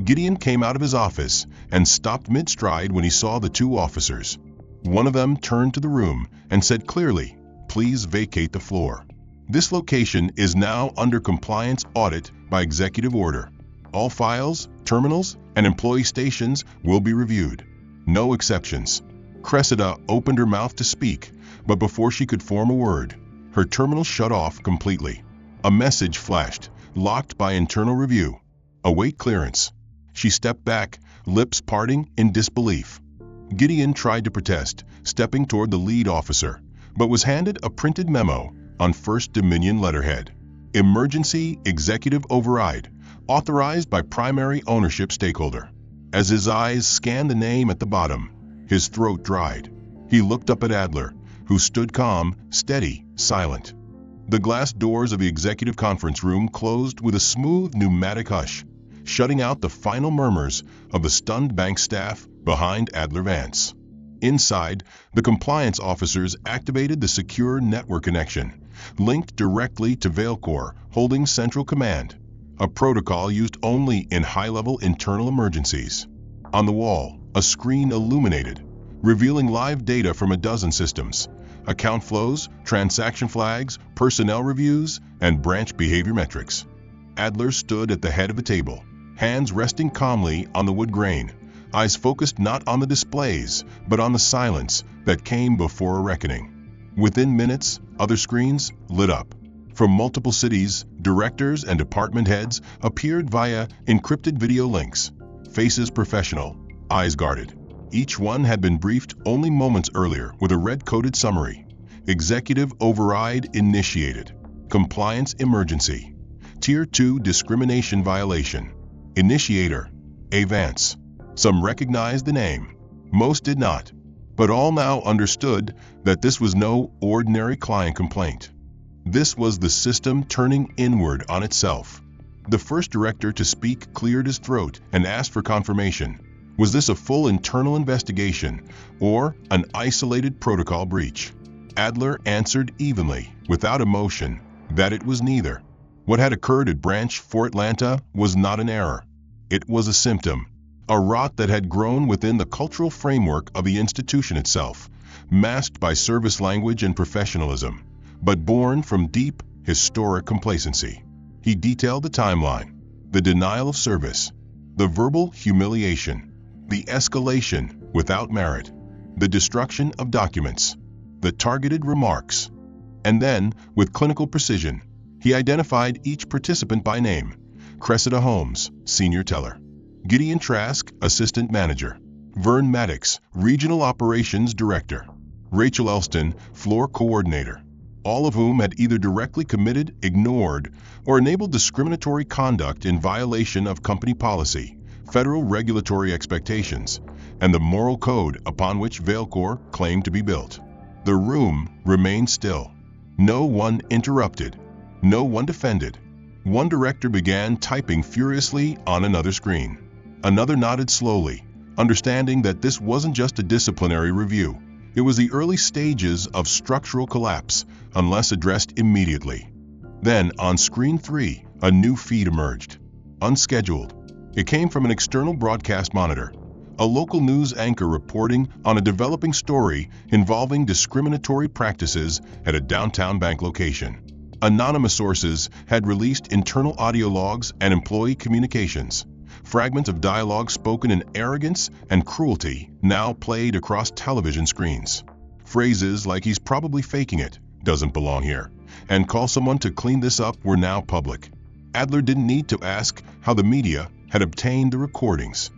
Gideon came out of his office and stopped mid-stride when he saw the 2 officers. One of them turned to the room and said clearly, "Please vacate the floor. This location is now under compliance audit by executive order. All files, terminals, and employee stations will be reviewed. No exceptions." Cressida opened her mouth to speak, but before she could form a word, her terminal shut off completely. A message flashed, locked by internal review. Await clearance. She stepped back, lips parting in disbelief. Gideon tried to protest, stepping toward the lead officer, but was handed a printed memo on First Dominion letterhead. Emergency Executive Override, authorized by primary ownership stakeholder. As his eyes scanned the name at the bottom, his throat dried. He looked up at Adler, who stood calm, steady, silent. The glass doors of the executive conference room closed with a smooth pneumatic hush, shutting out the final murmurs of the stunned bank staff behind Adler Vance. Inside, the compliance officers activated the secure network connection, linked directly to Vailcore holding central command, a protocol used only in high-level internal emergencies. On the wall, a screen illuminated, revealing live data from a dozen systems: account flows, transaction flags, personnel reviews, and branch behavior metrics. Adler stood at the head of the table, hands resting calmly on the wood grain, eyes focused not on the displays, but on the silence that came before a reckoning. Within minutes, other screens lit up. From multiple cities, directors and department heads appeared via encrypted video links, faces professional, eyes guarded. Each one had been briefed only moments earlier with a red-coded summary. Executive Override Initiated. Compliance Emergency. Tier 2 Discrimination Violation. Initiator: A. Vance. Some recognized the name. Most did not. But all now understood that this was no ordinary client complaint. This was the system turning inward on itself. The first director to speak cleared his throat and asked for confirmation. Was this a full internal investigation or an isolated protocol breach? Adler answered evenly, without emotion, that it was neither. What had occurred at Branch 4 Atlanta was not an error. It was a symptom, a rot that had grown within the cultural framework of the institution itself, masked by service language and professionalism, but born from deep, historic complacency. He detailed the timeline: the denial of service, the verbal humiliation, the escalation without merit, the destruction of documents, the targeted remarks. And then, with clinical precision, he identified each participant by name: Cressida Holmes, Senior Teller; Gideon Trask, Assistant Manager; Vern Maddox, Regional Operations Director; Rachel Elston, Floor Coordinator, all of whom had either directly committed, ignored, or enabled discriminatory conduct in violation of company policy, federal regulatory expectations, and the moral code upon which Vailcore claimed to be built. The room remained still. No one interrupted. No one defended. One director began typing furiously on another screen. Another nodded slowly, understanding that this wasn't just a disciplinary review. It was the early stages of structural collapse, unless addressed immediately. Then, on screen 3, a new feed emerged. Unscheduled. It came from an external broadcast monitor, a local news anchor reporting on a developing story involving discriminatory practices at a downtown bank location. Anonymous sources had released internal audio logs and employee communications. Fragments of dialogue spoken in arrogance and cruelty now played across television screens. Phrases like "he's probably faking it," "doesn't belong here," and "call someone to clean this up" were now public. Adler didn't need to ask how the media had obtained the recordings.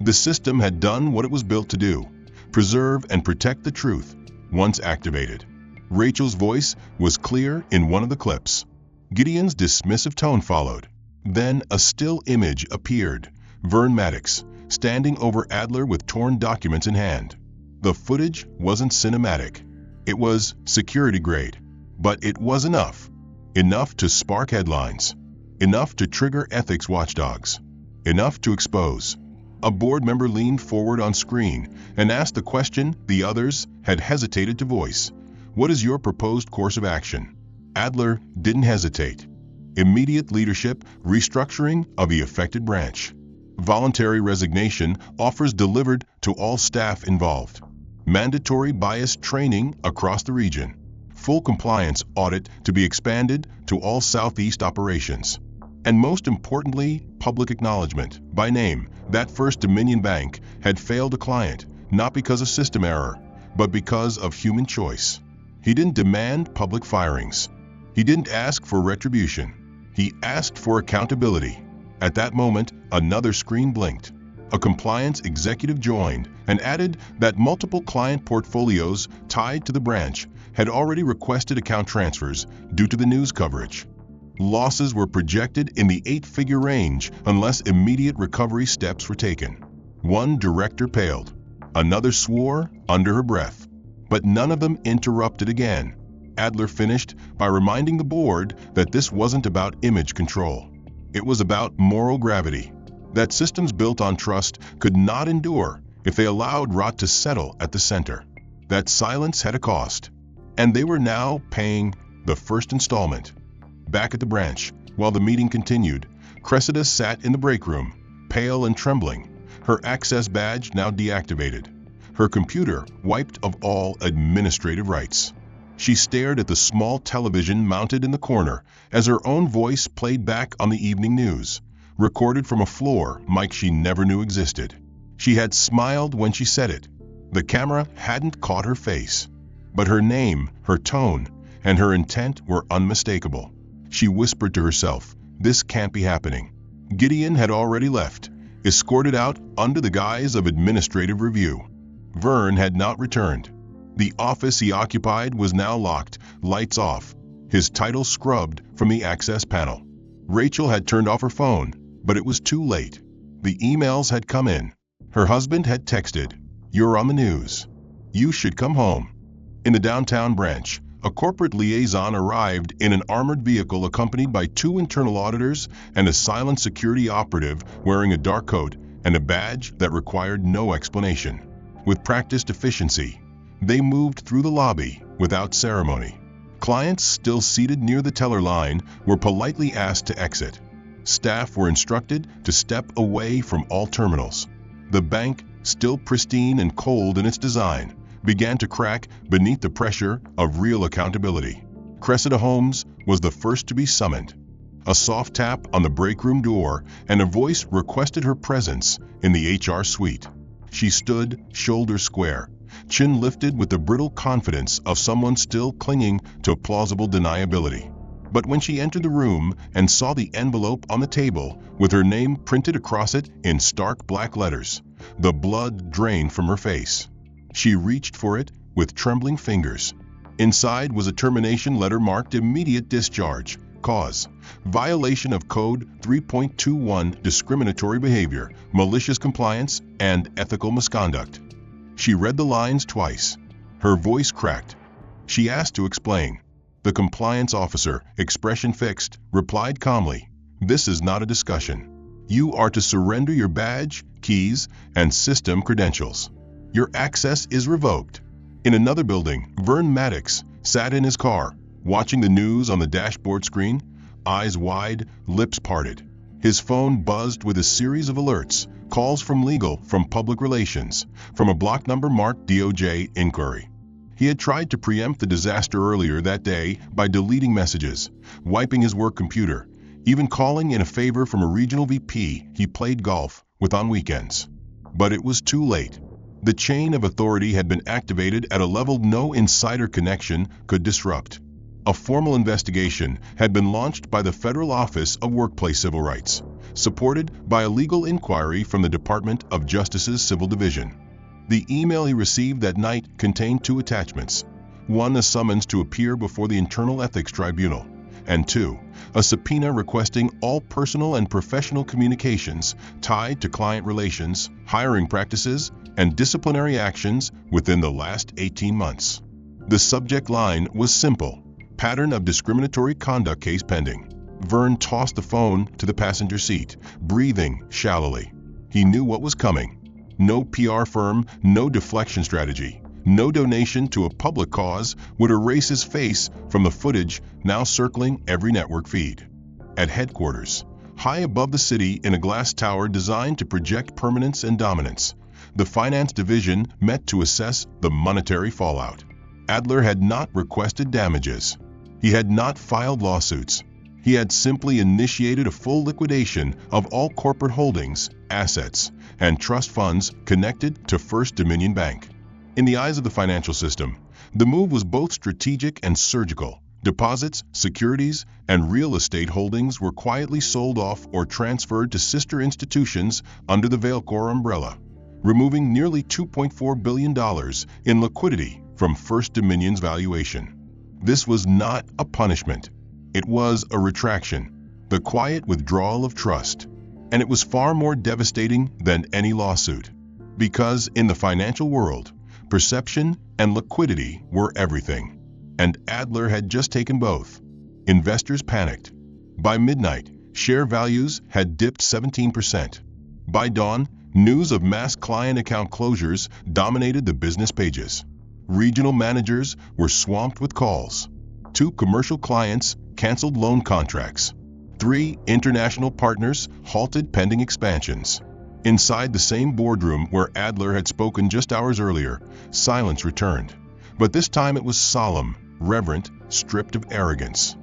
The system had done what it was built to do: preserve and protect the truth once activated. Rachel's voice was clear in one of the clips. Gideon's dismissive tone followed. Then a still image appeared: Vern Maddox, standing over Adler with torn documents in hand. The footage wasn't cinematic. It was security grade. But it was enough. Enough to spark headlines. Enough to trigger ethics watchdogs. Enough to expose. A board member leaned forward on screen and asked the question the others had hesitated to voice: "What is your proposed course of action?" Adler didn't hesitate. Immediate leadership restructuring of the affected branch. Voluntary resignation offers delivered to all staff involved. Mandatory bias training across the region. Full compliance audit to be expanded to all Southeast operations. And most importantly, public acknowledgement, by name, that First Dominion Bank had failed a client, not because of system error, but because of human choice. He didn't demand public firings. He didn't ask for retribution. He asked for accountability. At that moment, another screen blinked. A compliance executive joined and added that multiple client portfolios tied to the branch had already requested account transfers due to the news coverage. Losses were projected in the 8-figure range unless immediate recovery steps were taken. One director paled. Another swore under her breath. But none of them interrupted again. Adler finished by reminding the board that this wasn't about image control. It was about moral gravity. That systems built on trust could not endure if they allowed rot to settle at the center. That silence had a cost. And they were now paying the first installment. Back at the branch, while the meeting continued, Cressida sat in the break room, pale and trembling, her access badge now deactivated, her computer wiped of all administrative rights. She stared at the small television mounted in the corner as her own voice played back on the evening news, recorded from a floor mic she never knew existed. She had smiled when she said it. The camera hadn't caught her face, but her name, her tone, and her intent were unmistakable. She whispered to herself, "This can't be happening." Gideon had already left, escorted out under the guise of administrative review. Vern had not returned. The office he occupied was now locked, lights off, his title scrubbed from the access panel. Rachel had turned off her phone, but it was too late. The emails had come in. Her husband had texted, "You're on the news. You should come home." In the downtown branch, a corporate liaison arrived in an armored vehicle accompanied by 2 internal auditors and a silent security operative wearing a dark coat and a badge that required no explanation. With practiced efficiency, they moved through the lobby without ceremony. Clients still seated near the teller line were politely asked to exit. Staff were instructed to step away from all terminals. The bank, still pristine and cold in its design, began to crack beneath the pressure of real accountability. Cressida Holmes was the first to be summoned. A soft tap on the break room door and a voice requested her presence in the HR suite. She stood, shoulders square, chin lifted with the brittle confidence of someone still clinging to plausible deniability. But when she entered the room and saw the envelope on the table with her name printed across it in stark black letters, the blood drained from her face. She reached for it with trembling fingers. Inside was a termination letter marked immediate discharge, cause, violation of Code 3.21, discriminatory behavior, malicious compliance, and ethical misconduct. She read the lines twice. Her voice cracked. She asked to explain. The compliance officer, expression fixed, replied calmly, "This is not a discussion. You are to surrender your badge, keys, and system credentials. Your access is revoked." In another building, Vern Maddox sat in his car, watching the news on the dashboard screen, eyes wide, lips parted. His phone buzzed with a series of alerts, calls from legal, from public relations, from a block number marked DOJ inquiry. He had tried to preempt the disaster earlier that day by deleting messages, wiping his work computer, even calling in a favor from a regional VP he played golf with on weekends. But it was too late. The chain of authority had been activated at a level no insider connection could disrupt. A formal investigation had been launched by the Federal Office of Workplace Civil Rights, supported by a legal inquiry from the Department of Justice's Civil Division. The email he received that night contained 2 attachments. 1, a summons to appear before the Internal Ethics Tribunal, and 2, a subpoena requesting all personal and professional communications tied to client relations, hiring practices, and disciplinary actions within the last 18 months. The subject line was simple: pattern of discriminatory conduct case pending. Vern tossed the phone to the passenger seat, breathing shallowly. He knew what was coming. No PR firm, no deflection strategy, no donation to a public cause would erase his face from the footage now circling every network feed. At headquarters, high above the city in a glass tower designed to project permanence and dominance, the finance division met to assess the monetary fallout. Adler had not requested damages. He had not filed lawsuits. He had simply initiated a full liquidation of all corporate holdings, assets, and trust funds connected to First Dominion Bank. In the eyes of the financial system, the move was both strategic and surgical. Deposits, securities, and real estate holdings were quietly sold off or transferred to sister institutions under the Vailcor umbrella, removing nearly $2.4 billion in liquidity from First Dominion's valuation. This was not a punishment. It was a retraction, the quiet withdrawal of trust. And it was far more devastating than any lawsuit. Because in the financial world, perception and liquidity were everything. And Adler had just taken both. Investors panicked. By midnight, share values had dipped 17%. By dawn, news of mass client account closures dominated the business pages. Regional managers were swamped with calls. 2 commercial clients canceled loan contracts. 3 international partners halted pending expansions. Inside the same boardroom where Adler had spoken just hours earlier, silence returned. But this time it was solemn, reverent, stripped of arrogance.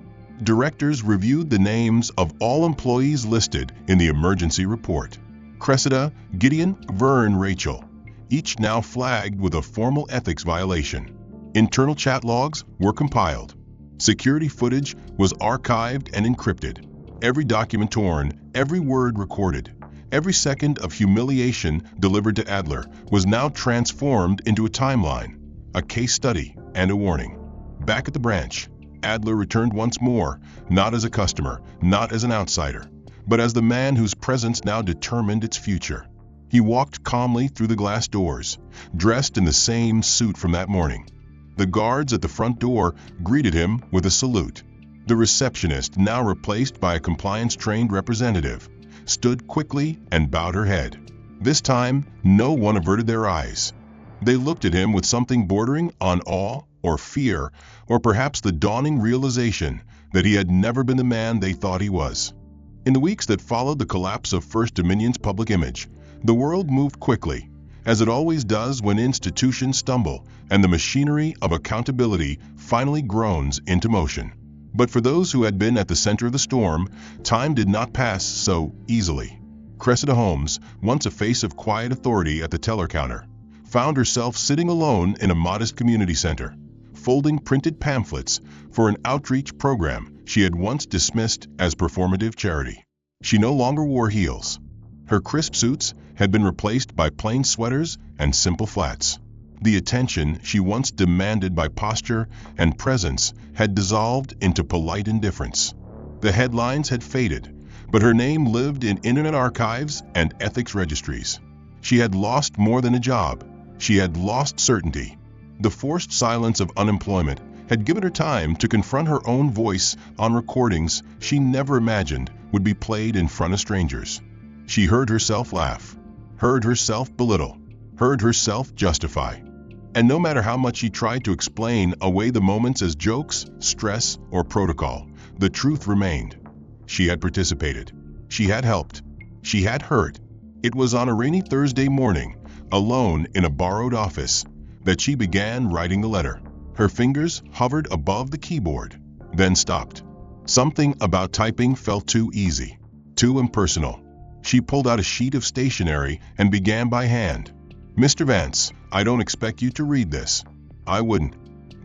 Directors reviewed the names of all employees listed in the emergency report. Cressida, Gideon, Vern, Rachel, each now flagged with a formal ethics violation. Internal chat logs were compiled. Security footage was archived and encrypted. Every document torn, every word recorded. Every second of humiliation delivered to Adler was now transformed into a timeline, a case study, and a warning. Back at the branch, Adler returned once more, not as a customer, not as an outsider, but as the man whose presence now determined its future. He walked calmly through the glass doors, dressed in the same suit from that morning. The guards at the front door greeted him with a salute. The receptionist, now replaced by a compliance-trained representative, stood quickly and bowed her head. This time, no one averted their eyes. They looked at him with something bordering on awe or fear, or perhaps the dawning realization that he had never been the man they thought he was. In the weeks that followed the collapse of First Dominion's public image, the world moved quickly, as it always does when institutions stumble and the machinery of accountability finally groans into motion. But for those who had been at the center of the storm, time did not pass so easily. Cressida Holmes, once a face of quiet authority at the teller counter, found herself sitting alone in a modest community center, folding printed pamphlets for an outreach program she had once dismissed as performative charity. She no longer wore heels. Her crisp suits had been replaced by plain sweaters and simple flats. The attention she once demanded by posture and presence had dissolved into polite indifference. The headlines had faded, but her name lived in internet archives and ethics registries. She had lost more than a job. She had lost certainty. The forced silence of unemployment had given her time to confront her own voice on recordings she never imagined would be played in front of strangers. She heard herself laugh, heard herself belittle, heard herself justify. And no matter how much she tried to explain away the moments as jokes, stress, or protocol, the truth remained. She had participated. She had helped. She had hurt. It was on a rainy Thursday morning, alone in a borrowed office, that she began writing the letter. Her fingers hovered above the keyboard, then stopped. Something about typing felt too easy, too impersonal. She pulled out a sheet of stationery and began by hand. Mr. Vance, I don't expect you to read this. I wouldn't.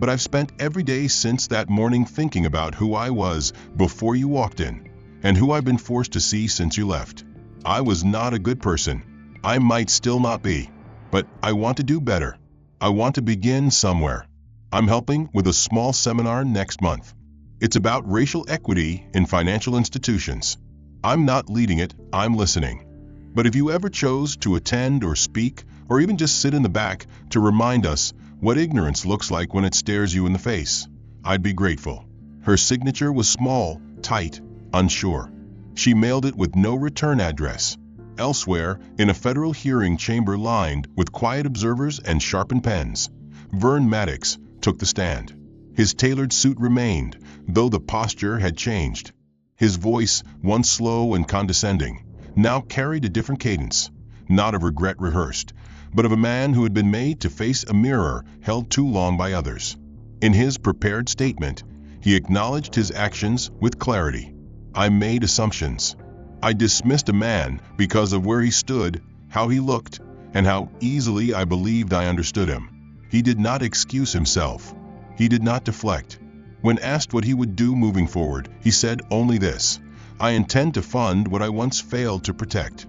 But I've spent every day since that morning thinking about who I was before you walked in, and who I've been forced to see since you left. I was not a good person. I might still not be. But I want to do better. I want to begin somewhere. I'm helping with a small seminar next month. It's about racial equity in financial institutions. I'm not leading it, I'm listening. But if you ever chose to attend or speak, or even just sit in the back to remind us what ignorance looks like when it stares you in the face, I'd be grateful. Her signature was small, tight, unsure. She mailed it with no return address. Elsewhere, in a federal hearing chamber lined with quiet observers and sharpened pens, Vern Maddox took the stand. His tailored suit remained, though the posture had changed. His voice, once slow and condescending, now carried a different cadence, not of regret rehearsed, but of a man who had been made to face a mirror held too long by others. In his prepared statement, he acknowledged his actions with clarity. I made assumptions. I dismissed a man because of where he stood, how he looked, and how easily I believed I understood him. He did not excuse himself. He did not deflect. When asked what he would do moving forward, he said only this: I intend to fund what I once failed to protect.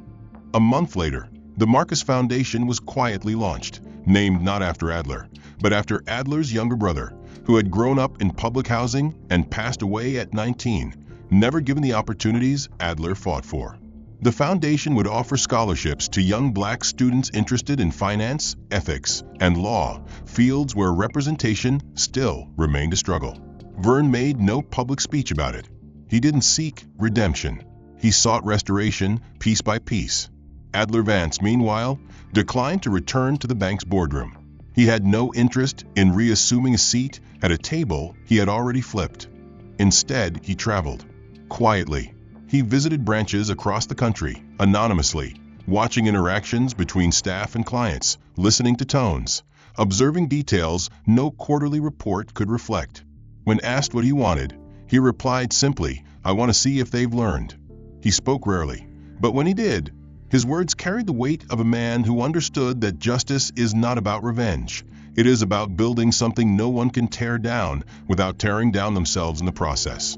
A month later, the Marcus Foundation was quietly launched, named not after Adler, but after Adler's younger brother, who had grown up in public housing and passed away at 19, never given the opportunities Adler fought for. The foundation would offer scholarships to young black students interested in finance, ethics, and law, fields where representation still remained a struggle. Verne made no public speech about it. He didn't seek redemption. He sought restoration piece by piece. Adler Vance, meanwhile, declined to return to the bank's boardroom. He had no interest in reassuming a seat at a table he had already flipped. Instead, he traveled. Quietly, he visited branches across the country, anonymously, watching interactions between staff and clients, listening to tones, observing details no quarterly report could reflect. When asked what he wanted, he replied simply, "I want to see if they've learned." He spoke rarely, but when he did, his words carried the weight of a man who understood that justice is not about revenge. It is about building something no one can tear down without tearing down themselves in the process.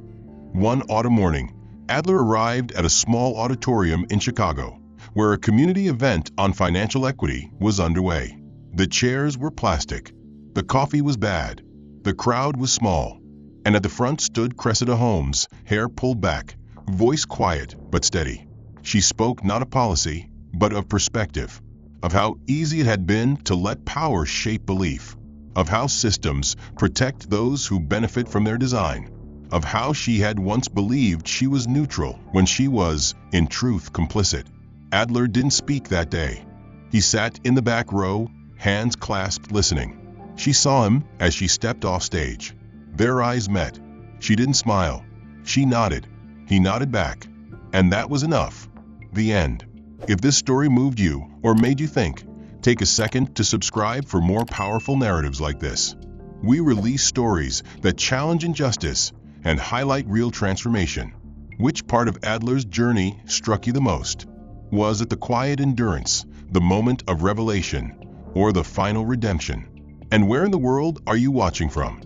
One autumn morning, Adler arrived at a small auditorium in Chicago, where a community event on financial equity was underway. The chairs were plastic, the coffee was bad, the crowd was small, and at the front stood Cressida Holmes, hair pulled back, voice quiet but steady. She spoke not of policy, but of perspective, of how easy it had been to let power shape belief, of how systems protect those who benefit from their design, of how she had once believed she was neutral when she was, in truth, complicit. Adler didn't speak that day. He sat in the back row, hands clasped, listening. She saw him as she stepped off stage. Their eyes met. She didn't smile. She nodded. He nodded back. And that was enough. The end. If this story moved you or made you think, take a second to subscribe for more powerful narratives like this. We release stories that challenge injustice and highlight real transformation. Which part of Adler's journey struck you the most? Was it the quiet endurance, the moment of revelation, or the final redemption? And where in the world are you watching from?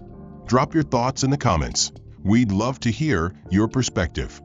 Drop your thoughts in the comments. We'd love to hear your perspective.